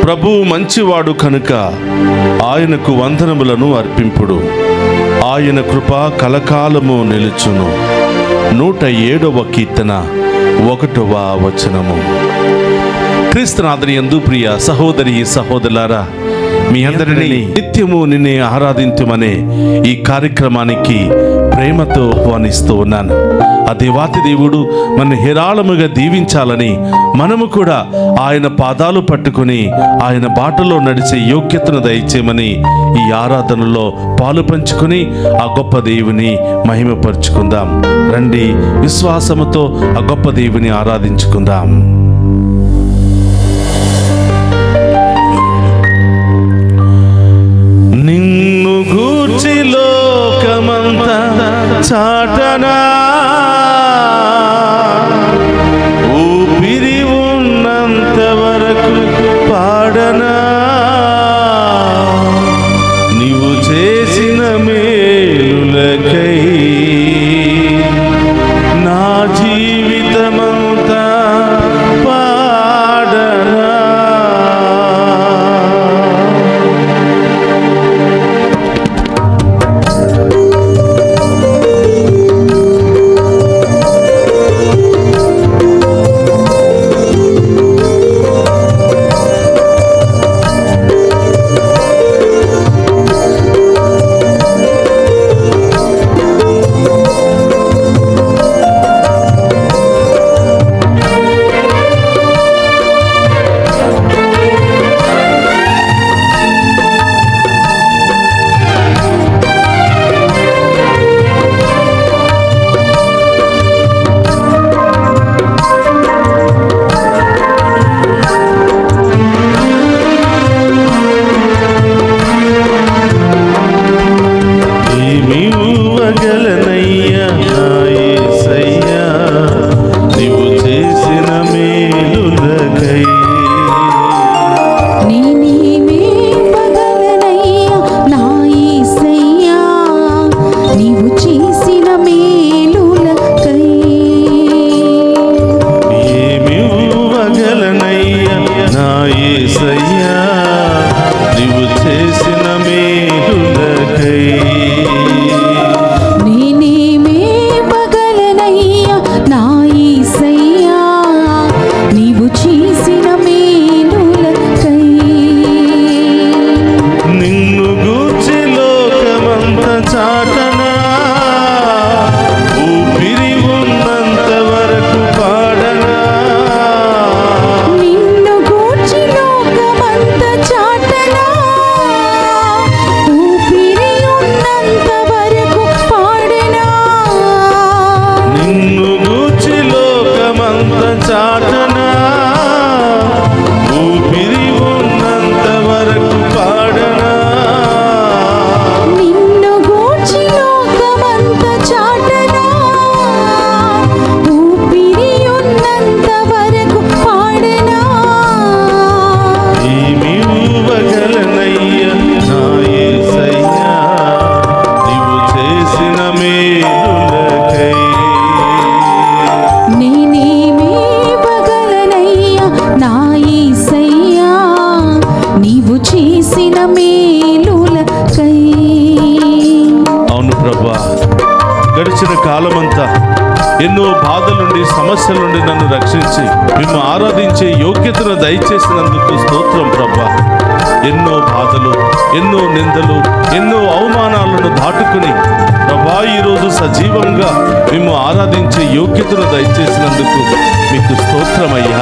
ప్రభువు మంచివాడు కనుక ఆయనకు వందనములను అర్పింపుడు. ఆయన కృప కలకాలము నిలుచును. 107వ కీర్తన 1వ వచనము. క్రీస్తునాథుని యందు ప్రియ సహోదరి సహోదరులారా, మీ అందరినీ నిత్యము నిన్నే ఆరాధింతుమనే ఈ కార్యక్రమానికి ప్రేమతో ఆహ్వానిస్తూ ఉన్నాను. ఆ దేవాతి దేవుడు మన హేరాళముగా దీవించాలని, మనము కూడా ఆయన పాదాలు పట్టుకుని ఆయన బాటలో నడిచే యోగ్యతను దయచేయమని ఈ ఆరాధనలో పాలు పంచుకుని ఆ గొప్ప దేవుని మహిమపరుచుకుందాం. రండి, విశ్వాసముతో ఆ గొప్ప దేవుని ఆరాధించుకుందాం. నిన్ను గూర్చి లోకమంతా చాటనా, ఊపిరి ఉన్నంత వరకు పాడనా, నీవు చేసిన మేలులకై నా జీవితమంతా పాడనా. గడిచిన కాలమంతా ఎన్నో బాధల నుండి, సమస్యల నుండి నన్ను రక్షించి మిమ్మల్ని ఆరాధించే యోగ్యతను దయచేసినందుకు స్తోత్రం ప్రభా. ఎన్నో బాధలు, ఎన్నో నిందలు, ఎన్నో అవమానాలను దాటుకుని ప్రభా ఈరోజు సజీవంగా మిమ్మల్ని ఆరాధించే యోగ్యతను దయచేసినందుకు మీకు స్తోత్రమయ్యా.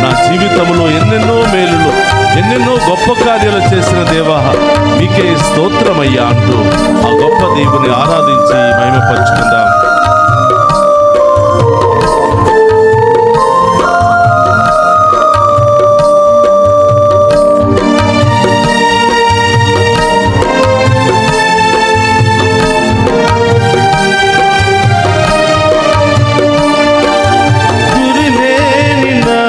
నా జీవితంలో ఎన్నెన్నో మేలులు, ఎన్నెన్నో గొప్ప కార్యాలు చేసిన దేవా మీకే స్తోత్రమయ్యా అంటూ ఆ గొప్ప దేవుని ఆరాధించి మహిమపరుచుకుందాం. గురిలేని నా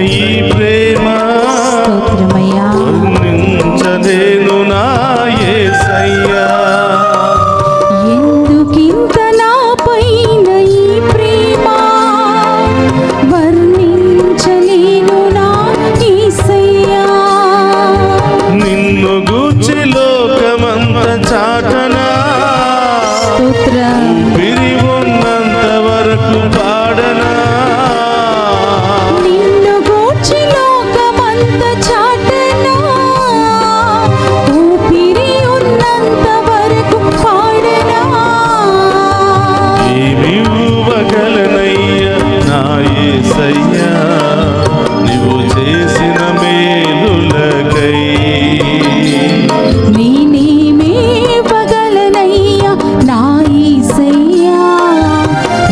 ఈ ప్రేమ స్తోత్రమయ్యా వర్ణించలేను నా యేసయ్యా. ఎందుకింత నాపైన ఈ ప్రేమ వర్ణించలేను నా యేసయ్యా. నిన్ను గూర్చి లోకమంత చాటనా స్తోత్రం విరి ఉన్నంత వరకు పాడనా. నిన్ను గూర్చి లోకమంత చాటనా ఊపిరి ఉన్నంత వరకు పాడనా. ఏమి ఇవ్వగలనయ్యా నా యేసయ్యా నీవు చేసిన మేలులకై. నేనేమివ్వగలనయ్యా నా యేసయ్యా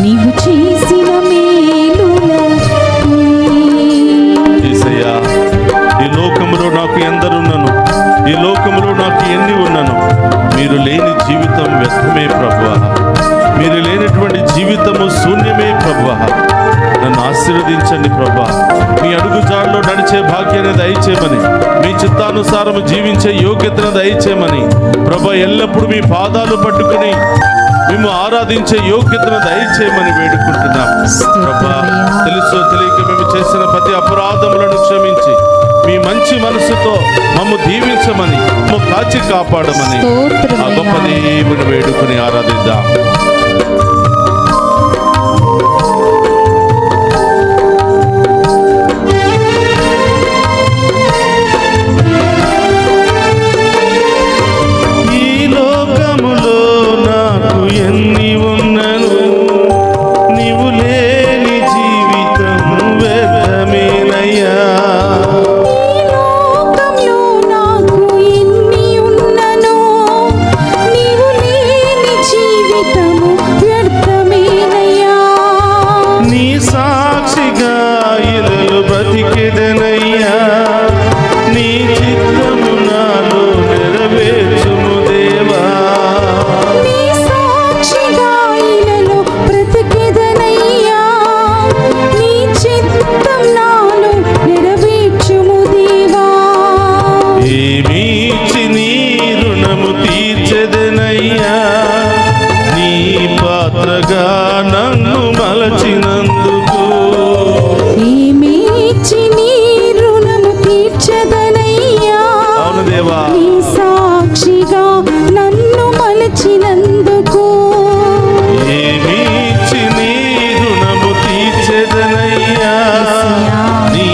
నీవు చేసిన మేలులకై. యేసయ్యా, ఈ లోకములో నాకు ఎందరున్నను, ఈ లోకములో నాకు ఎన్ని ఉన్నను, మీరు లేని జీవితం వ్యర్థమే ప్రభువా. మీరు లేనటువంటి జీవితము శూన్యమే ప్రభువా. నన్ను ఆశీర్వదించండి ప్రభా. మీ అడుగుజాడలో నడిచే భాగ్యాన్ని దయచేయమని, మీ చిత్తానుసారము జీవించే యోగ్యతను దయచేయమని ప్రభా, ఎల్లప్పుడూ మీ పాదాలు పట్టుకుని మేము ఆరాధించే యోగ్యతను దయచేయమని వేడుకుంటున్నాం ప్రభా. తెలుసో తెలియక మేము చేసిన ప్రతి అపరాధములను క్షమించి మీ మంచి మనసుతో మమ్ము దీవించమని, మమ్ము కాచి కాపాడమని ఆ గొప్ప దేవుని వేడుకుని ఆరాధిద్దాం. ఈ లోకములో నాకు ఎన్ని ఉన్నను, నీవు లేని జీవితం వ్యర్థమేనయ్యా. ఈ లోకంలో నాకు ఎన్ని ఉన్ననో నీవు లేని జీవితము వ్యర్థమేనయ్యా. నీ సాక్షిగా ఇలలు బ్రతికెదనయ్యా. నీ చిత్తము నాలో నెరవేర్చుము దేవా. నీ సాక్షిగా ఇలలో బ్రతికెదనయ్యా. నీ చిత్తం నాలో నెరవేర్చుము దేవా. ఏమీచి నీ రుణము తీర్చెదనయ్యా. నీ పాత్రగా నన్ను మలచినందుకు. ఏమిచ్చి నీ రుణము తీర్చదనయ్యా. అవును దేవా. నీ సాక్షిగా నన్ను మలచినందుకు. ఏమీచి నీ రుణము తీర్చెదనయ్యా. నీ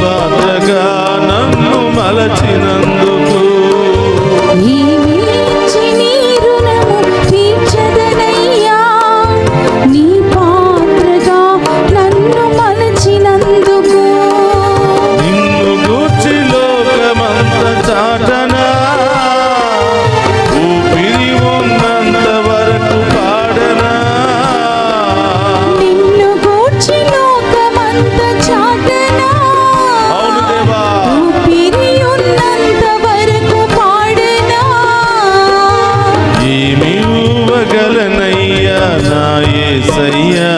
పాత్రగా నన్ను మలచినందుకు. ఏమిచ్చి నీ రుణము తీర్చదనయ్యా. నీ పాత్రగా నన్ను మలచినందుకు. నిన్ను గూర్చి లోకమంత చాటనా ఊపిరి ఉన్నంత వరకు పాడనా. నిన్ను గూర్చి లోకమంత చాటనా అవును దేవా. ఊపిరి ఉన్నంత వరకు పాడనా. ఏమి ఇవ్వగలనయ్యా నా యేసయ్యా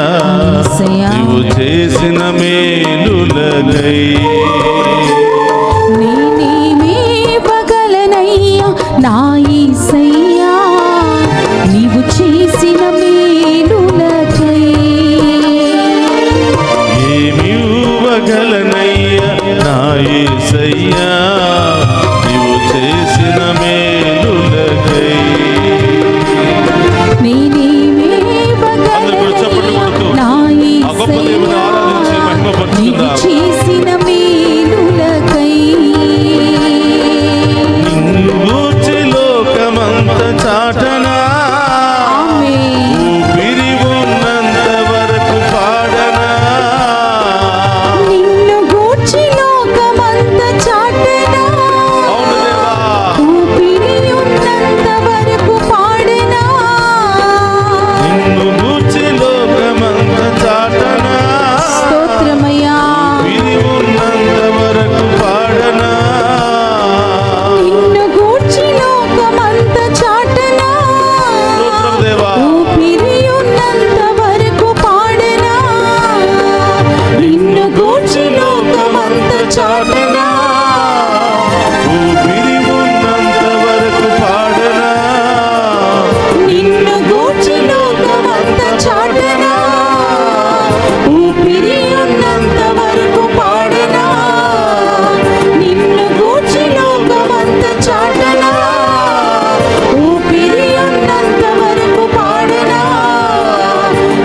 యేసయ్యా, నీవు చేసిన మేలులకై. నేనేమివ్వగలనయ్యా నా యేసయ్యా నీవు చేసిన మేలులకై. ఏమి ఇవ్వగలనయ్యా నా యేసయ్యా నీవు చేసిన మేలులకై. అందరూ కూడా చప్పట్లు కొడుతూ నా ఆ గొప్ప దేవుని ఆరాధించి యేసయ్యా నీవు మహిమపరుచుకుందాం. చేసిన మేలులకై. నిన్ను గూర్చి లోకమంత చాటనా ఆమేన్. ఊపిరి ఉన్నంత వరకు పాడనా. నిన్ను గూర్చి లోకమంత చాటనా అవును దేవా. ఊపిరి ఉన్నంత వరకు పాడనా. నిన్ను గూర్చి లోకమంత చాటనా ఊపిరి ఉన్నంత వరకు పాడనా నిన్ను గూర్చి లోకమంత చాటనా ఊపిరి ఉన్నంత వరకు పాడనా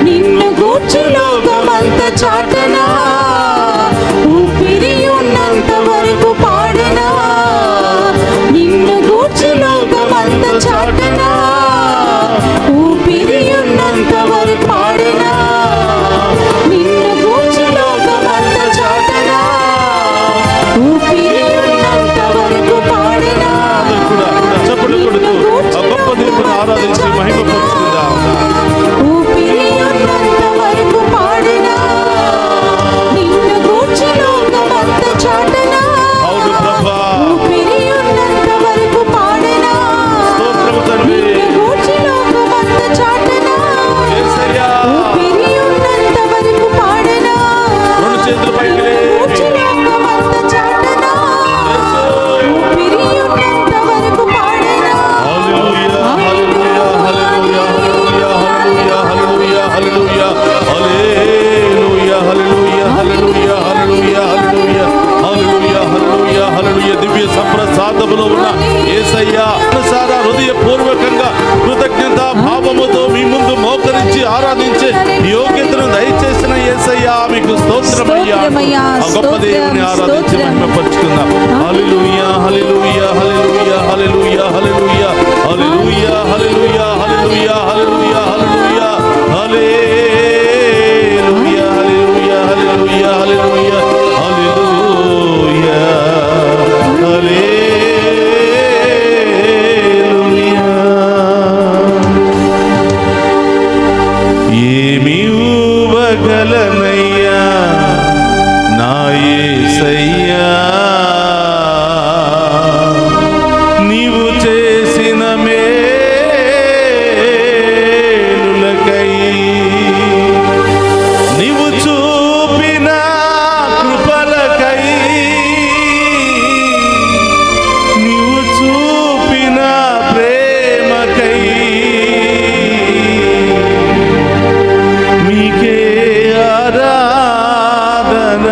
నిన్ను గూర్చి లోకమంత చాటనా ఊపిరి ఉన్నంత వరకు పాడనా నిన్ను గూర్చి లోకమంత చాటనా ఊపిరి ఉన్నంత వరకు పాడనా నిన్ను గూర్చి లోకమంత చాటనా ఊపిరి ఉన్నంత వరకు పాడనా కూడా చప్పట్లు కొడుతూ ఆ గొప్ప దేవుని ఆరాధించి మహిమపరుచుకుందాం. ఊపిరి ఉన్నంత వరకు పాడనా నిన్ను గూర్చి లోకమంత చాటనా అవును ప్రభా, ఊపిరి ఉన్నంత వరకు పాడనా స్తోత్రము తండ్రి. నిన్ను గూర్చి లోకమంత చాటనా యేసయ్యా, ఊపిరి ఉన్నంత వరకు పాడనా రెండు చేతులు పైకి నిన్ను గూర్చి లేపి. లోకమంత చాటనా యేసు. ఊపిరి ఉన్నంత వరకు పాడనా హల్లెలూయా, హల్లెలూయా, హల్లెలూయా, హల్లెలూయా, హల్లెలూయా, హల్లెలూయా, హల్లెలూయా, హల్లెలూయా, హల్లెలూయా, హల్లెలూయా, హల్లెలూయా, హల్లెలూయా, హల్లెలూయా, హల్లెలూయా. దివ్య సంప్రసాదములో ఉన్న యేసయ్యా అనుసార హృదయపూర్వకంగా కృతజ్ఞత భావముతో మీ ముందు మోకరించి ఆరాధించే యోగ్యతను దయచేసిన యేసయ్యా మీకు స్తోత్రమయ్యా. స్తోత్రమయ్యా, ఆ గొప్ప దేవుని ఆరాధించి స్తోత్రం. మహిమపరుచుకుందాం. హల్లెలూయా, హల్లెలూయా, హల్లెలూయా, హల్లెలూయా, హల్లెలూయా, హల్లెలూయా, హల్లెలూయా, హల్లెలూయా, హల్లెలూయా, హల్లెలూయా, హల్లెలూయా, హల్లెలూయా, హల్లెలూయా, హల్లెలూయా, హల్లెలూయా, హల్లెలూయా. ఏమి ఊవగలనయ్యా నా యేసయ్యా, నీవు చేసిన మేలులకై నీవు చూపిన కృపలకై నీవు చూపిన ప్రేమకై మీకే ఆరాధన.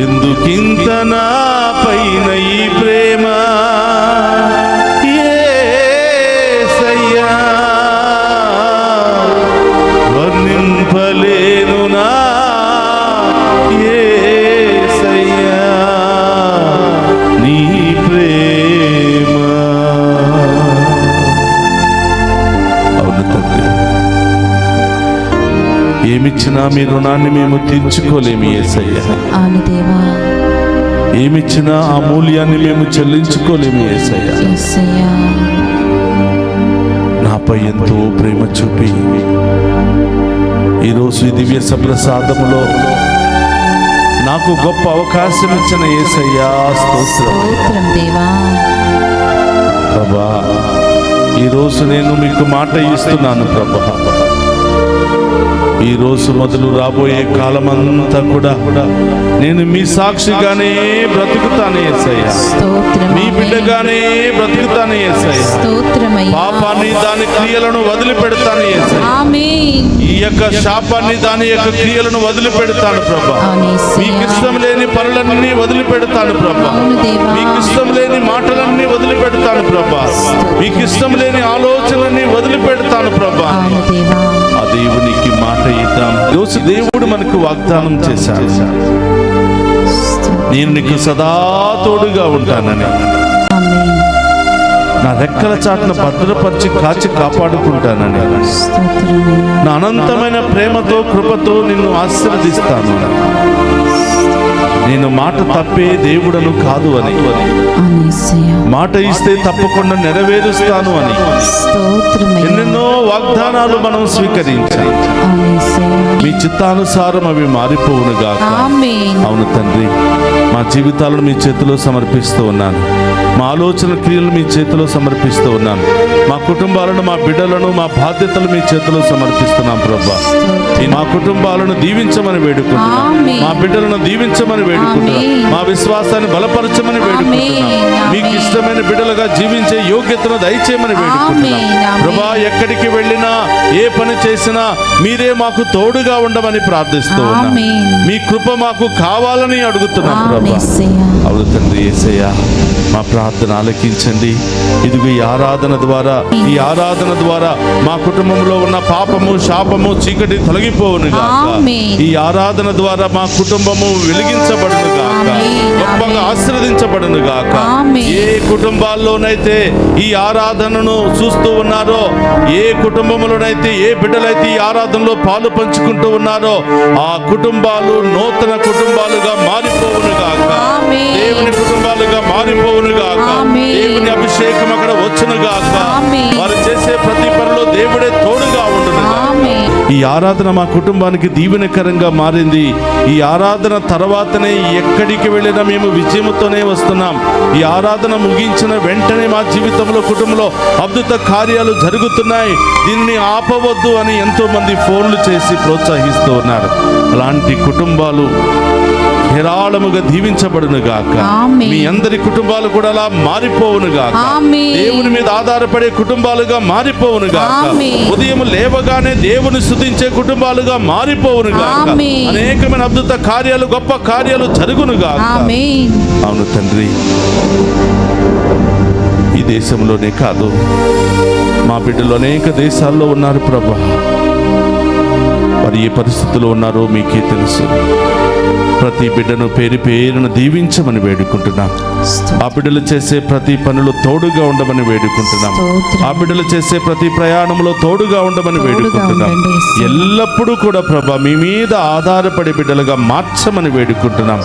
ఎందుకింత నా పైన ఈ ప్రేమ యేసయ్యా, వర్ణింపలేను నా యేసయ్యా నీ ప్రేమ. అవును తండ్రి, ఏమిచ్చినా మీ రుణాన్ని మేము తీర్చుకోలేము యేసయ్యా. అవును దేవా ఏమిచ్చినా ఆ మూల్యాన్ని మేము చెల్లించుకోలేము యేసయ్యా. యేసయ్యా నాపై ఎంతో ప్రేమ చూపి ఈరోజు ఈ దివ్య సప్రసాదములో నాకు గొప్ప అవకాశం ఇచ్చిన యేసయ్యా స్తోత్రం. స్తోత్రం దేవా ప్రభా, ఈరోజు నేను మీకు మాట ఇస్తున్నాను ప్రభా. ఈ రోజు మొదలు రాబోయే కాలమంతా కూడా నేను మీ సాక్షిగానే బ్రతుకుతాను యేసయ్యా. స్తోత్రం మీ బిడ్డగానే బ్రతుకుతాను యేసయ్యా. స్తోత్రమయ్యా పాపాన్ని దాని క్రియలను వదిలిపెడతాను యేసయ్యా. ఆమేన్ ఈ యొక్క శాపాన్ని దాని యొక్క క్రియలను వదిలిపెడతాను ప్రభా. అవును యేసయ్యా. మీకు ఇష్టం లేని పనులన్నీ వదిలిపెడతాను ప్రభా. అవును దేవా మీకు ఇష్టం లేని మాటలన్నీ వదిలిపెడతాను ప్రభా. మీకు ఇష్టం లేని ఆలోచనలన్నీ వదిలిపెడతాను ప్రభా. అవును దేవా ఆ దేవునికి మాట ఇద్దాం. రోజు దేవుడు మనకు వాగ్దానం చేశాడు, నేను నీకు సదా తోడుగా ఉంటానని. ఆమేన్ నా రెక్కల చాటున భద్రపరిచి కాచి కాపాడుకుంటానని. స్తోత్రమయ్యా నా అనంతమైన ప్రేమతో కృపతో నిన్ను ఆశీర్వదిస్తాను. నేను మాట తప్పే దేవుడను కాదు అని, అవును యేసయ్యా. మాట ఇస్తే తప్పకుండా నెరవేరుస్తాను అని స్తోత్రమయ్యా ఎన్నెన్నో వాగ్దానాలు మనం స్వీకరించాం. అవును యేసయ్యా. మీ చిత్తానుసారం అవి మారిపోవునుగాక. ఆమేన్ అవును తండ్రి, మా జీవితాలను మీ చేతిలో సమర్పిస్తూ ఉన్నాను. మా ఆలోచన క్రియలు మీ చేతిలో సమర్పిస్తూ ఉన్నాను. మా కుటుంబాలను, మా బిడ్డలను, మా బాధ్యతలు మీ చేతిలో సమర్పిస్తున్నాం ప్రభా. మా కుటుంబాలను దీవించమని వేడుకుంటున్నాం. ఆమేన్. మా బిడ్డలను దీవించమని వేడుకుంటున్నాం. ఆమేన్. మా విశ్వాసాన్ని బలపరచమని వేడుకుంటున్నాం. ఆమేన్. మీకు ఇష్టమైన బిడ్డలుగా జీవించే యోగ్యతను దయచేయమని వేడుకుంటున్నాం. ఆమేన్. ఆమేన్. ప్రభా, ఎక్కడికి వెళ్ళినా ఏ పని చేసినా మీరే మాకు తోడుగా ఉండమని ప్రార్థిస్తూ ఉన్నాం. ఆమేన్. మీ కృప మాకు కావాలని అడుగుతున్నాం ప్రభా. యేసయ్యా. అవును తండ్రి యేసయ్యా, మా ప్రార్థన ఆలకించండి. ఇదిగో ఈ ఆరాధన ద్వారా మా కుటుంబంలో ఉన్న పాపము, శాపము, చీకటి తొలగిపోవును గాక. ఆమేన్. ఈ ఆరాధన ద్వారా మా కుటుంబము వెలిగించబడును గాక, ఆమేన్. గొప్పగా ఆశీర్వదించబడును గాక. ఆమేన్. ఏ కుటుంబాల్లోనైతే ఈ ఆరాధనను చూస్తూ ఉన్నారో, ఏ కుటుంబంలోనైతే ఏ బిడ్డలైతే ఈ ఆరాధనలో పాలు పంచుకుంటూ ఉన్నారో, ఆ కుటుంబాలు నూతన కుటుంబాలుగా మారిపోవును గాక. ఆమేన్. దేవుని కుటుంబాలుగా మారిపోవును గాక. ఆమేన్. దేవుని అభిషేకం అక్కడ వచ్చును గాక. ఆమేన్. వారు చేసే ప్రతి పనిలో దేవుడే తోడుగా ఉండును గాక. ఆమేన్. ఈ ఆరాధన మా కుటుంబానికి దీవెనకరంగా మారింది. ఈ ఆరాధన తర్వాతనే ఎక్కడికి వెళ్ళినా మేము విజయముతోనే వస్తున్నాం. ఈ ఆరాధన ముగించిన వెంటనే మా జీవితంలో, కుటుంబంలో అద్భుత కార్యాలు జరుగుతున్నాయి. దీన్ని ఆపవద్దు అని ఎంతో మంది ఫోన్లు చేసి ప్రోత్సహిస్తూ ఉన్నారు. అలాంటి కుటుంబాలు హేరాళముగా దీవించబడును గాక. ఆమేన్. మీ అందరి కుటుంబాలు కూడా అలా మారిపోవును గాక. ఆమేన్. దేవుని మీద ఆధారపడే కుటుంబాలుగా మారిపోవును గాక. ఆమేన్. ఉదయం లేవగానే దేవుని స్తుతించే కుటుంబాలుగా మారిపోవును గాక. ఆమేన్. అనేకమైన అద్భుత కార్యాలు, గొప్ప కార్యాలు జరుగును గాక. ఆమేన్. అవును తండ్రి, ఈ దేశంలోనే కాదు, మా బిడ్డలు అనేక దేశాల్లో ఉన్నారు ప్రభా. వారు ఏ పరిస్థితుల్లో ఉన్నారో మీకే తెలుసు. ప్రతి బిడ్డను పేరు పేరును దీవించమని వేడుకుంటున్నాం. ఆ బిడ్డలు చేసే ప్రతి పనులు తోడుగా ఉండమని వేడుకుంటున్నాం. స్తోత్రం. ఆ బిడ్డలు చేసే ప్రతి ప్రయాణంలో తోడుగా ఉండమని తోడుగా వేడుకుంటున్నాం. ఉండండి యేసు. ఎల్లప్పుడూ కూడా ప్రభా మీ మీద ఆధారపడే బిడ్డలుగా మార్చమని వేడుకుంటున్నాం.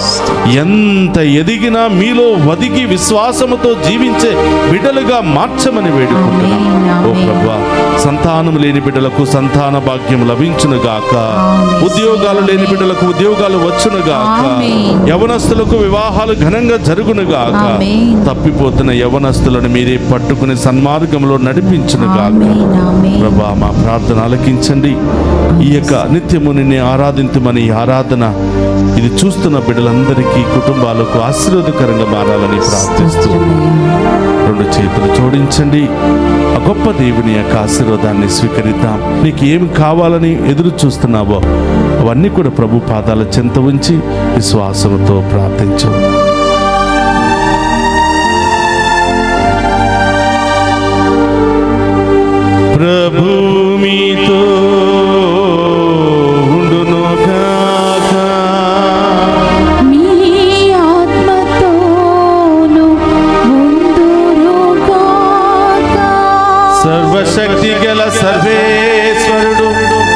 ఎంత ఎదిగినా మీలో వదిగి విశ్వాసముతో జీవించే బిడ్డలుగా మార్చమని వేడుకుంటున్నాం. ఆమేన్. ఓ ప్రభా, సంతానం లేని బిడ్డలకు సంతాన భాగ్యం లభించును గాక. ఆమేన్. ఉద్యోగాలు లేని బిడ్డలకు ఉద్యోగాలు వచ్చును గాక. ఆమేన్. యవనస్తులకు వివాహాలు ఘనంగా జరుగును గాక. ఆమేన్. తప్పిపోతున్న యవనస్తులను మీరే పట్టుకుని సన్మార్గంలో నడిపించును గాక. ఆమేన్. ఆమేన్. ప్రభా, మా ప్రార్థన ఆలకించండి. ఈ యొక్క నిత్యము నిన్నే ఆరాధింతుమని ఈ ఆరాధన ఇది చూస్తున్న బిడ్డలందరికీ, కుటుంబాలకు ఆశీర్వాదకరంగా మారాలని ప్రార్థిస్తూ స్తోత్రమయ్యా. రెండు చేతులు జోడించండి. ఆ గొప్ప దేవుని యొక్క ఆశీర్వాదాన్ని స్వీకరిద్దాం. నీకు ఏమి కావాలని ఎదురు చూస్తున్నావో అవన్నీ కూడా ప్రభు పాదాల చెంత ఉంచి విశ్వాసంతో ప్రార్థించు. ప్రభు మీతో ఉండును గాక. మీ ఆత్మతోను ఉండునుగాక. సర్వశక్తి గల సర్వేశ్వరుడు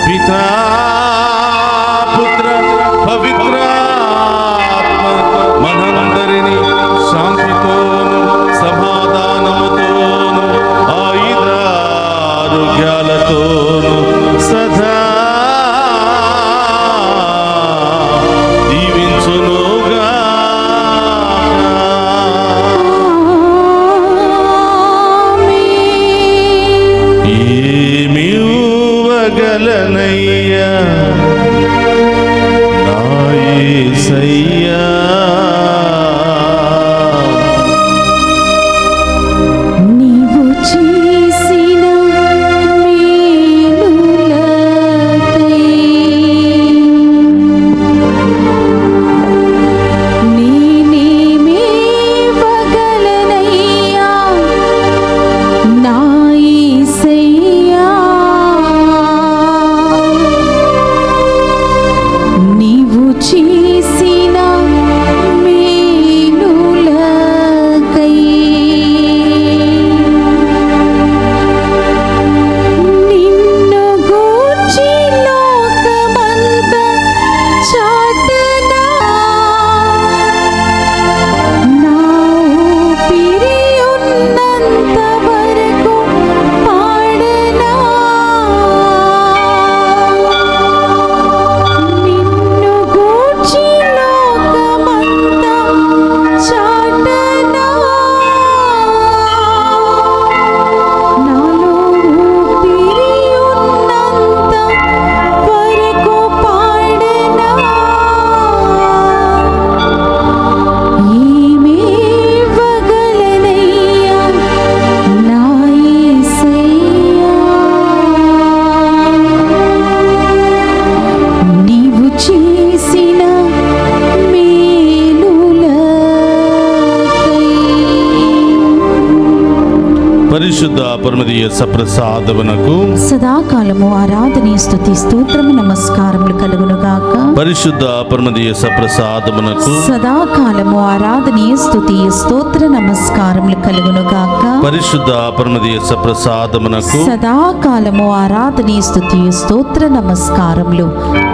పితా, పుత్ర, పవిత్రాత్మ మనందరినీ శాంతితోను సమాధానముతోను ఆయురారోగ్యాలతోను సదా దీవించునుగా. ఆమేన్. ఏమివ్వగలనయ్యా నా యేసయ్యా, నీవు చేసిన మేలులకై నేనేమివ్వగలనయ్యా నా యేసయ్యా. నీవు చేసిన సప్రసాదమునకు సదాకాలము ఆరాధనీయ స్తుతి స్తోత్రము నమస్కారములు కలుగునుగాక. పరిశుద్ధ పరమదీయ సప్రసాదమునకు సదాకాలము ఆరాధనీయ స్తుతి స్తోత్ర నమస్కారములు కలుగునుగాక. పరిశుద్ధ పరమదీయ సప్రసాదమునకు సదాకాలము ఆరాధనీయ స్తుతి స్తోత్ర నమస్కారములు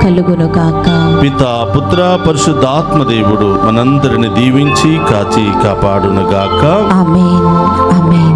కలుగునుగాక. పితా పుత్ర పరిశుద్ధాత్మ దేవుడు మనందరిని దీవించి కాచి కాపాడునుగాక. ఆమేన్ ఆమేన్.